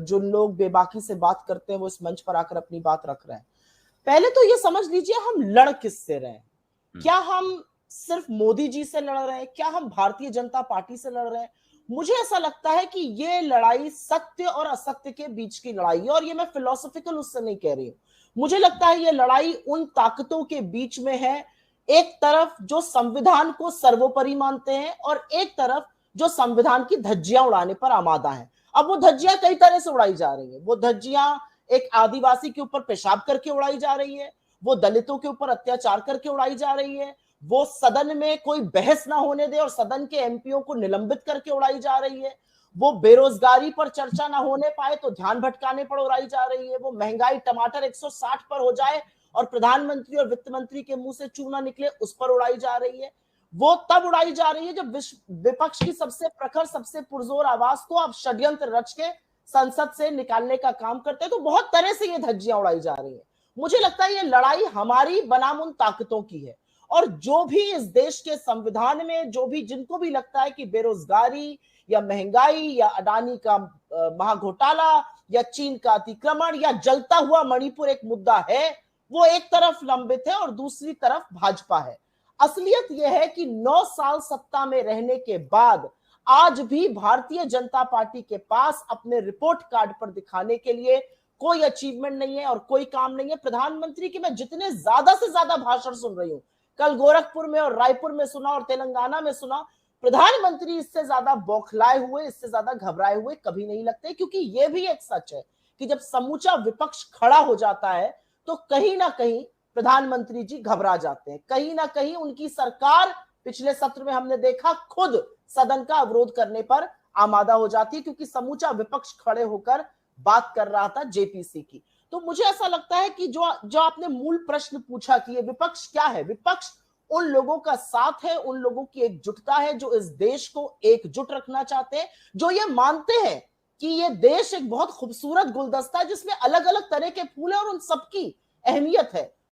जो लोग बेबाकी से बात करते हैं वो इस मंच पर आकर अपनी बात रख रहे हैं। पहले तो ये समझ लीजिए हम लड़ किससे रहे हैं। क्या हम सिर्फ मोदी जी से लड़ रहे हैं? क्या हम भारतीय जनता पार्टी से लड़ रहे हैं? मुझे ऐसा लगता है कि ये लड़ाई सत्य और असत्य के बीच की लड़ाई है, और ये मैं फिलोसॉफिकल उससे नहीं कह रही हूं। मुझे लगता है ये लड़ाई उन ताकतों के बीच में है, एक तरफ जो संविधान को सर्वोपरि मानते हैं और एक तरफ जो संविधान की धज्जियां उड़ाने पर आमादा है। अब वो धज्जियां कई तरह से उड़ाई जा रही है। वो धज्जियां एक आदिवासी के ऊपर पेशाब करके उड़ाई जा रही है, वो दलितों के ऊपर अत्याचार करके उड़ाई जा रही है, वो सदन में कोई बहस ना होने दे और सदन के एमपीओ को निलंबित करके उड़ाई जा रही है, वो बेरोजगारी पर चर्चा ना होने पाए तो ध्यान भटकाने पर उड़ाई जा रही है, वो महंगाई टमाटर 160 पर हो जाए और प्रधानमंत्री और वित्त मंत्री के मुंह से चूना निकले उस पर उड़ाई जा रही है। वो तब उड़ाई जा रही है जब विपक्ष की सबसे प्रखर सबसे पुरजोर आवाज को आप षड्यंत्र रच के संसद से निकालने का काम करते हैं। तो बहुत तरह से ये धज्जियां उड़ाई जा रही है। मुझे लगता है ये लड़ाई हमारी बनाम उन ताकतों की है, और जो भी इस देश के संविधान में जो भी जिनको भी लगता है कि बेरोजगारी या महंगाई या अडानी का महाघोटाला या चीन का अतिक्रमण या जलता हुआ मणिपुर एक मुद्दा है, वो एक तरफ लंबित है और दूसरी तरफ भाजपा है। असलियत यह है कि 9 साल सत्ता में रहने के बाद आज भी भारतीय जनता पार्टी के पास अपने रिपोर्ट कार्ड पर दिखाने के लिए कोई अचीवमेंट नहीं है और कोई काम नहीं है। प्रधानमंत्री के मैं जितने ज्यादा से ज्यादा भाषण सुन रही हूं, कल गोरखपुर में और रायपुर में सुना और तेलंगाना में सुना, प्रधानमंत्री इससे ज्यादा बौखलाए हुए, इससे ज्यादा घबराए हुए कभी नहीं लगते। क्योंकि यह भी एक सच है कि जब समूचा विपक्ष खड़ा हो जाता है तो कहीं ना कहीं प्रधानमंत्री जी घबरा जाते हैं, कहीं ना कहीं उनकी सरकार पिछले सत्र में हमने देखा खुद सदन का अवरोध करने पर आमादा हो जाती है, क्योंकि समूचा विपक्ष खड़े होकर बात कर रहा था जेपीसी की। तो मुझे ऐसा लगता है कि जो आपने मूल प्रश्न पूछा कि ये विपक्ष क्या है, विपक्ष उन लोगों का साथ है, उन लोगों की एकजुटता है जो इस देश को एकजुट रखना चाहते हैं, जो ये मानते हैं कि ये देश एक बहुत खूबसूरत गुलदस्ता है जिसमें अलग अलग तरह के फूल है और उन सबकी अहमियत है।